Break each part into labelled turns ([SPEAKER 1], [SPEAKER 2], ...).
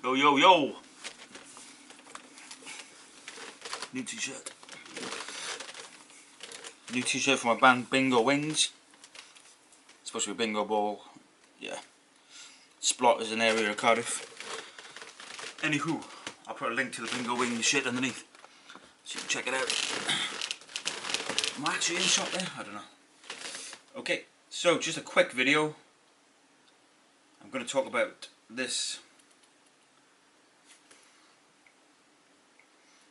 [SPEAKER 1] Yo, yo, yo! New t-shirt. New t-shirt from my band Bingo Wings. It's supposed to be a bingo ball. Yeah. Splot is an area of Cardiff. Anywho, I'll put a link to the Bingo Wings shit underneath, so you can check it out. Am I actually in shot there? I don't know. Okay, so just a quick video. I'm going to talk about this.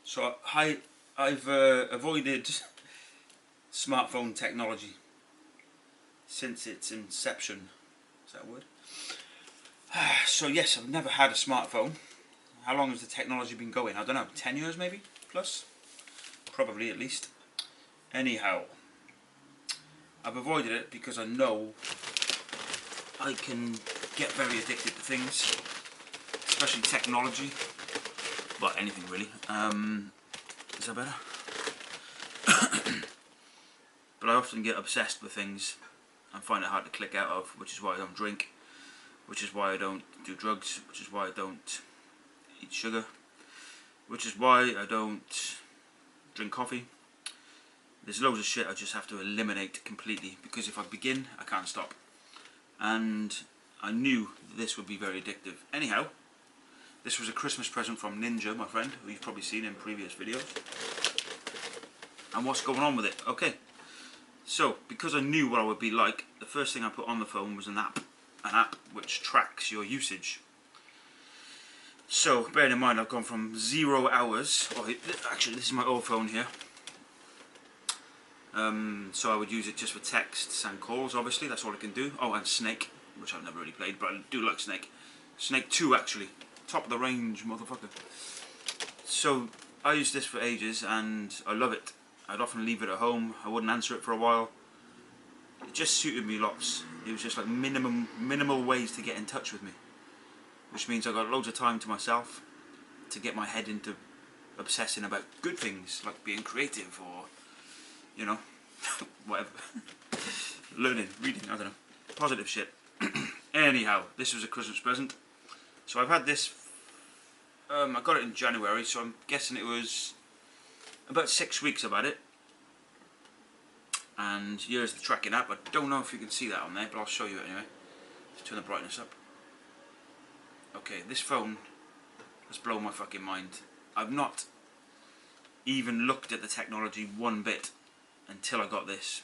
[SPEAKER 1] So I've avoided smartphone technology since its inception. Is that a word? So yes, I've never had a smartphone. How long has the technology been going? I don't know, 10 years maybe? Plus? Probably at least. Anyhow, I've avoided it because I know I can get very addicted to things, especially technology. Well, anything really. Is that better? But I often get obsessed with things and find it hard to click out of, which is why I don't drink, which is why I don't do drugs, which is why I don't eat sugar, which is why I don't drink coffee. There's loads of shit I just have to eliminate completely, because if I begin, I can't stop. And I knew this would be very addictive. Anyhow, this was a Christmas present from Ninja, my friend, who you've probably seen in previous videos. And what's going on with it? Okay, so because I knew what I would be like, the first thing I put on the phone was an app which tracks your usage. So bearing in mind I've gone from 0 hours, actually this is my old phone here. So I would use it just for texts and calls, obviously, that's all it can do. Oh, and Snake, which I've never really played, but I do like Snake. Snake 2 actually, top of the range motherfucker. So I used this for ages and I love it. I'd often leave it at home, I wouldn't answer it for a while. It just suited me lots. It was just like minimal ways to get in touch with me. Which means I got loads of time to myself to get my head into obsessing about good things, like being creative or, you know, whatever. Learning, reading, I don't know. Positive shit. Anyhow, this was a Christmas present. So I've had this, I got it in January, so I'm guessing it was about 6 weeks I've had it. And here's the tracking app. I don't know if you can see that on there, but I'll show you it anyway. Let's turn the brightness up. Okay, this phone has blown my fucking mind. I've not even looked at the technology one bit until I got this.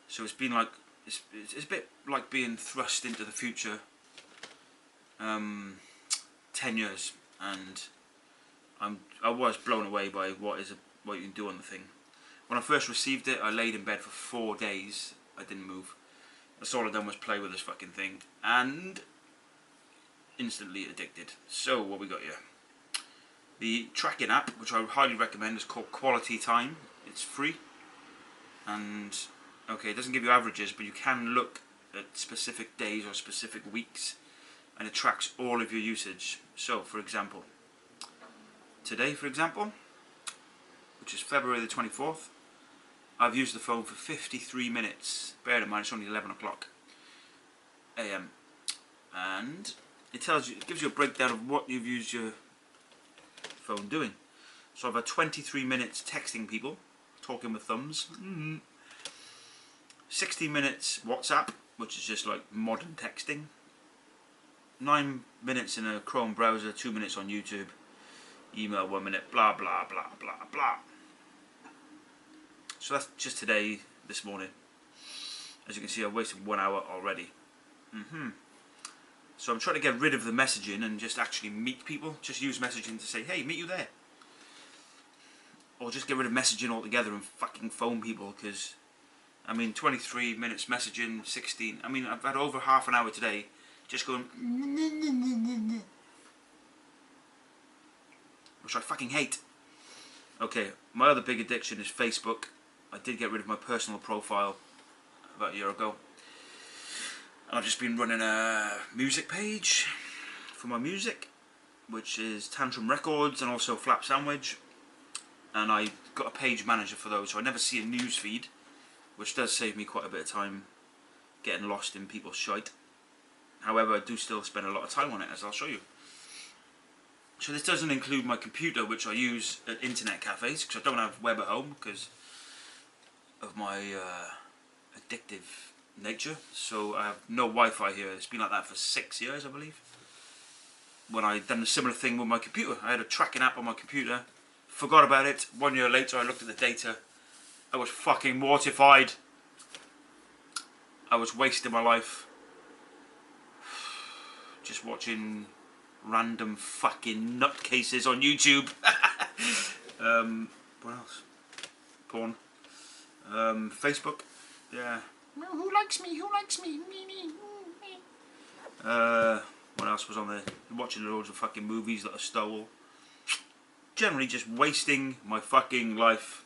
[SPEAKER 1] So it's been like, it's a bit like being thrust into the future 10 years, and I was blown away by what you can do on the thing. When I first received it, I laid in bed for 4 days. I didn't move. That's all I done was play with this fucking thing, and instantly addicted. So what we got here? The tracking app, which I highly recommend, is called Quality Time. It's free, and okay, it doesn't give you averages, but you can look at specific days or specific weeks, and it tracks all of your usage. So, for example, today, for example, which is February the 24th, I've used the phone for 53 minutes. Bear in mind, it's only 11 o'clock AM, and it tells you, it gives you a breakdown of what you've used your phone doing. So I've had 23 minutes texting people, talking with thumbs. 60 minutes WhatsApp, which is just like modern texting. 9 minutes in a Chrome browser, 2 minutes on YouTube. Email 1 minute, blah blah blah blah blah. So that's just today, this morning. As you can see, I've wasted 1 hour already. So I'm trying to get rid of the messaging and just actually meet people. Just use messaging to say, hey, meet you there. Or just get rid of messaging altogether and fucking phone people, because, I mean, 23 minutes messaging, 16, I mean, I've had over half an hour today just going, which I fucking hate. Okay, my other big addiction is Facebook. I did get rid of my personal profile about a year ago. I've just been running a music page for my music, which is Tantrum Records and also Flap Sandwich, and I got a page manager for those, so I never see a news feed, which does save me quite a bit of time getting lost in people's shite. However, I do still spend a lot of time on it, as I'll show you. So this doesn't include my computer, which I use at internet cafes, because I don't have web at home because of my addictive nature. So I have no Wi-Fi here. It's been like that for 6 years, I believe. When I done a similar thing with my computer, I had a tracking app on my computer, forgot about it. 1 year later, I looked at the data. I was fucking mortified. I was wasting my life just watching random fucking nutcases on YouTube. What else? Porn. Facebook. Yeah. Who likes me? Who likes me? Me. What else was on there? Watching loads of fucking movies that I stole. Generally just wasting my fucking life.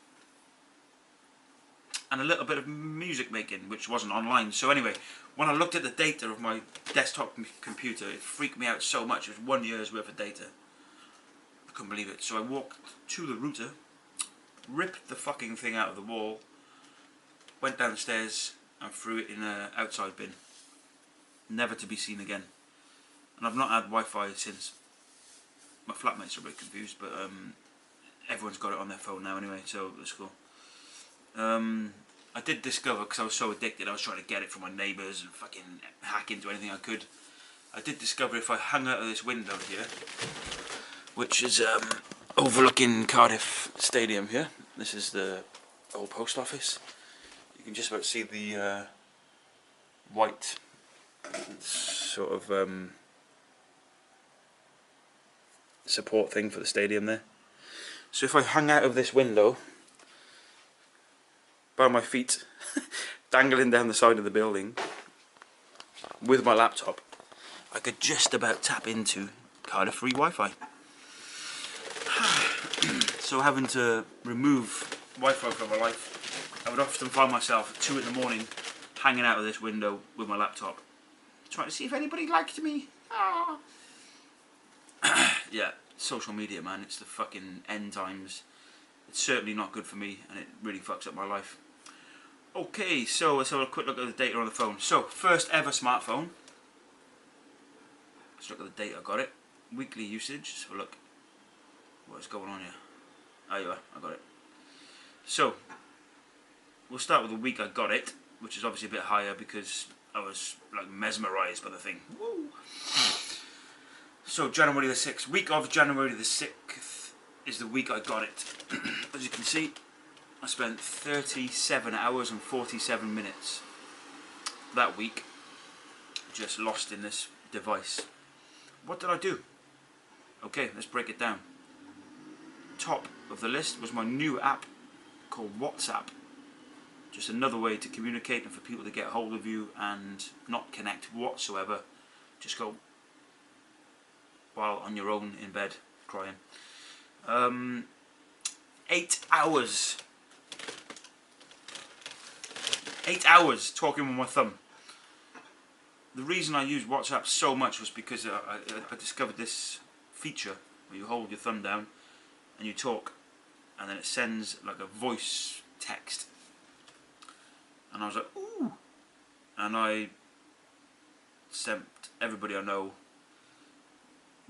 [SPEAKER 1] And a little bit of music making, which wasn't online. So anyway, when I looked at the data of my desktop computer, it freaked me out so much. It was 1 year's worth of data. I couldn't believe it. So I walked to the router, ripped the fucking thing out of the wall, went downstairs and threw it in an outside bin. Never to be seen again. And I've not had Wi-Fi since. My flatmates are a bit confused, but everyone's got it on their phone now anyway, so that's cool. I did discover, because I was so addicted, I was trying to get it from my neighbours and fucking hack into anything I could. I did discover if I hung out of this window here, which is overlooking Cardiff Stadium here. This is the old post office. You can just about see the white sort of support thing for the stadium there. So if I hung out of this window by my feet dangling down the side of the building with my laptop, I could just about tap into Cardiff free Wi-Fi. So having to remove Wi-Fi from my life, I would often find myself at 2 in the morning hanging out of this window with my laptop trying to see if anybody liked me. Yeah, social media, man, it's the fucking end times. It's certainly not good for me, and it really fucks up my life. Okay, so let's have a quick look at the data on the phone. So, first ever smartphone. Let's look at the data, I got it. Weekly usage, let's have a look. What's going on here? Ah, you are, I got it. So, we'll start with the week I got it, which is obviously a bit higher because I was like mesmerised by the thing. Woo! So, January the 6th. Week of January the 6th is the week I got it. As you can see, I spent 37 hours and 47 minutes that week just lost in this device. What did I do? Okay, let's break it down. Top of the list was my new app called WhatsApp. Just another way to communicate and for people to get hold of you and not connect whatsoever. Just go while on your own in bed crying. 8 hours. 8 hours talking with my thumb. The reason I used WhatsApp so much was because I discovered this feature where you hold your thumb down and you talk, and then it sends like a voice text. And I was like, ooh! And I sent everybody I know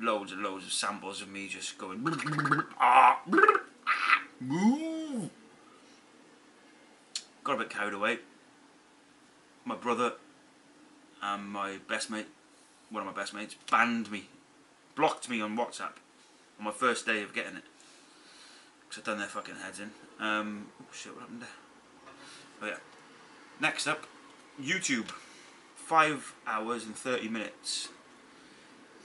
[SPEAKER 1] loads and loads of samples of me just going move. Got a bit carried away. My brother and my best mate, one of my best mates, banned me, blocked me on WhatsApp on my first day of getting it. Because I'd done their fucking heads in. Oh shit, what happened there? Oh yeah. Next up, YouTube. 5 hours and 30 minutes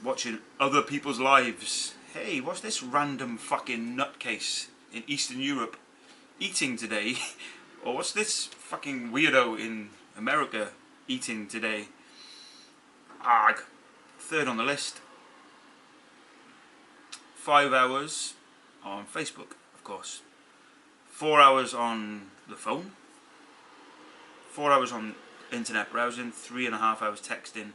[SPEAKER 1] watching other people's lives. Hey, what's this random fucking nutcase in Eastern Europe eating today? Or what's this fucking weirdo in America eating today? Arg. Third on the list. 5 hours on Facebook, of course. 4 hours on the phone. 4 hours on internet browsing. 3.5 hours texting.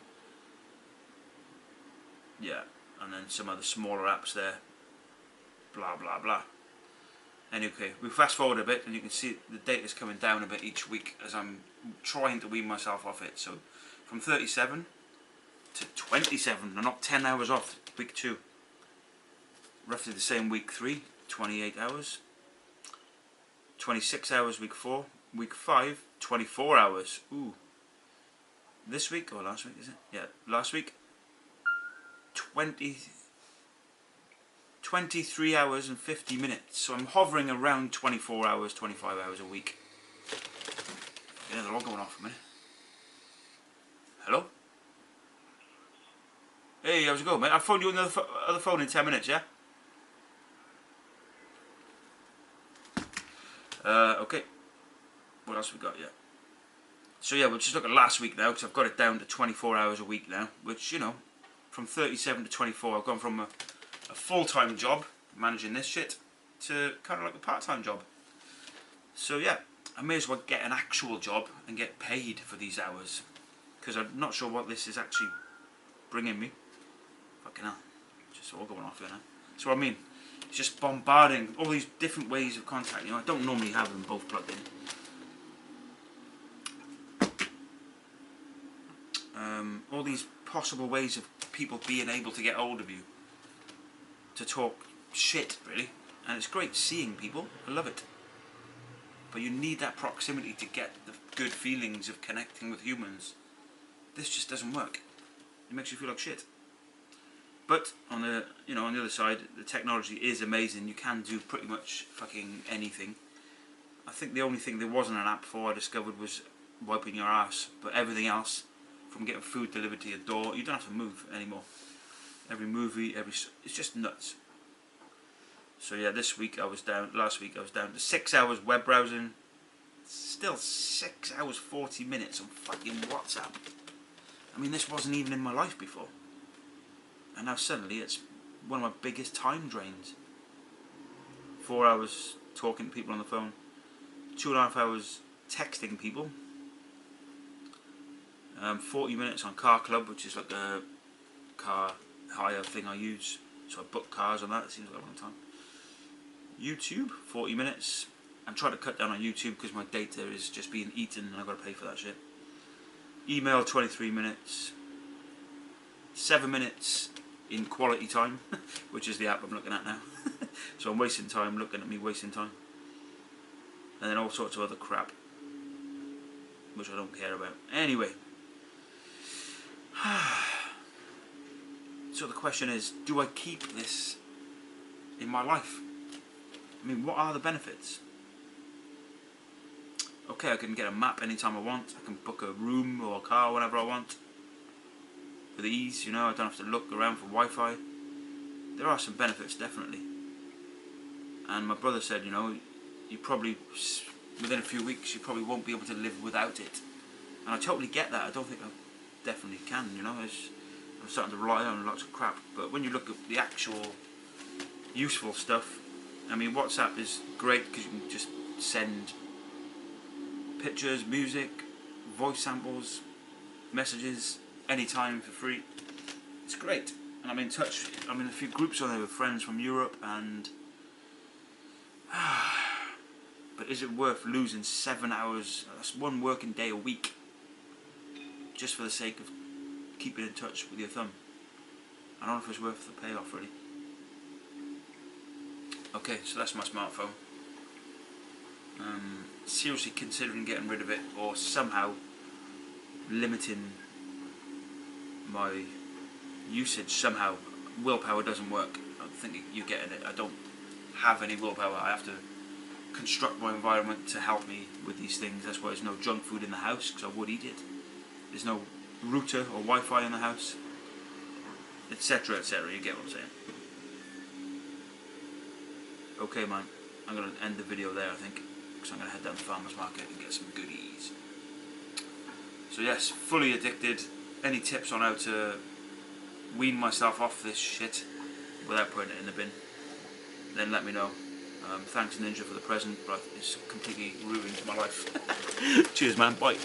[SPEAKER 1] Yeah, and then some other smaller apps there. Blah blah blah. Anyway, we fast forward a bit and you can see the data's coming down a bit each week as I'm trying to wean myself off it. So from 37 to 27, I knocked 10 hours off week 2. roughly the same week 3, 28 hours. 26 hours week 4. Week 5, 24 hours. Ooh. This week, or last week is it? Yeah, last week. 23 hours and 50 minutes. So I'm hovering around 24 hours, 25 hours a week. Yeah, they're all going off for me. Hello? Hey, how's it going, mate? I'll phone you on the other phone in 10 minutes, yeah? Okay. What else we got? Yeah. So yeah, we'll just look at last week now, because I've got it down to 24 hours a week now, which, you know, from 37 to 24, I've gone from a full-time job, managing this shit, to kind of like a part-time job. So yeah, I may as well get an actual job and get paid for these hours, because I'm not sure what this is actually bringing me. Fucking hell, just all going off here now. That's what I mean. It's just bombarding all these different ways of contacting you. I don't normally have them both plugged in. All these possible ways of people being able to get hold of you, to talk shit, really. And it's great seeing people. I love it. But you need that proximity to get the good feelings of connecting with humans. This just doesn't work. It makes you feel like shit. But on the on the other side, the technology is amazing. You can do pretty much fucking anything. I think the only thing there wasn't an app for I discovered was wiping your ass. But everything else, from getting food delivered to your door, you don't have to move anymore. Every movie, it's just nuts. So yeah, last week I was down to 6 hours web browsing. Still 6 hours 40 minutes on fucking WhatsApp. I mean, this wasn't even in my life before. And now suddenly it's one of my biggest time drains. 4 hours talking to people on the phone. 2.5 hours texting people. 40 minutes on Car Club, which is like a car hire thing I use. So I book cars on that. It seems like a long time. YouTube, 40 minutes. I'm trying to cut down on YouTube because my data is just being eaten and I've got to pay for that shit. Email, 23 minutes. 7 minutes in quality time, which is the app I'm looking at now. So I'm wasting time looking at me wasting time. And then all sorts of other crap, which I don't care about. Anyway. So the question is, do I keep this in my life? I mean, what are the benefits? Okay, I can get a map anytime I want. I can book a room or a car whenever I want. With ease, you know, I don't have to look around for Wi-Fi. There are some benefits, definitely. And my brother said, you know, you probably, within a few weeks, you probably won't be able to live without it. And I totally get that. I don't think I definitely can, you know. I'm starting to rely on lots of crap. But when you look at the actual useful stuff, I mean, WhatsApp is great because you can just send pictures, music, voice samples, messages, anytime for free. It's great. And I'm in touch. I'm in a few groups on there with friends from Europe and... But is it worth losing 7 hours? That's one working day a week. Just for the sake of keeping in touch with your thumb. I don't know if it's worth the payoff, really. Okay, so that's my smartphone. Seriously considering getting rid of it or somehow limiting my usage somehow. Willpower doesn't work. I think you're getting it. I don't have any willpower. I have to construct my environment to help me with these things. That's why there's no junk food in the house, because I would eat it. There's no router or Wi-Fi in the house, etc, etc. You get what I'm saying. Okay, man, I'm going to end the video there, I think, because I'm going to head down to the farmer's market and get some goodies. So yes, fully addicted. Any tips on how to wean myself off this shit without putting it in the bin, then let me know. Thanks Ninja for the present, but it's completely ruined my life. Cheers, man, bye.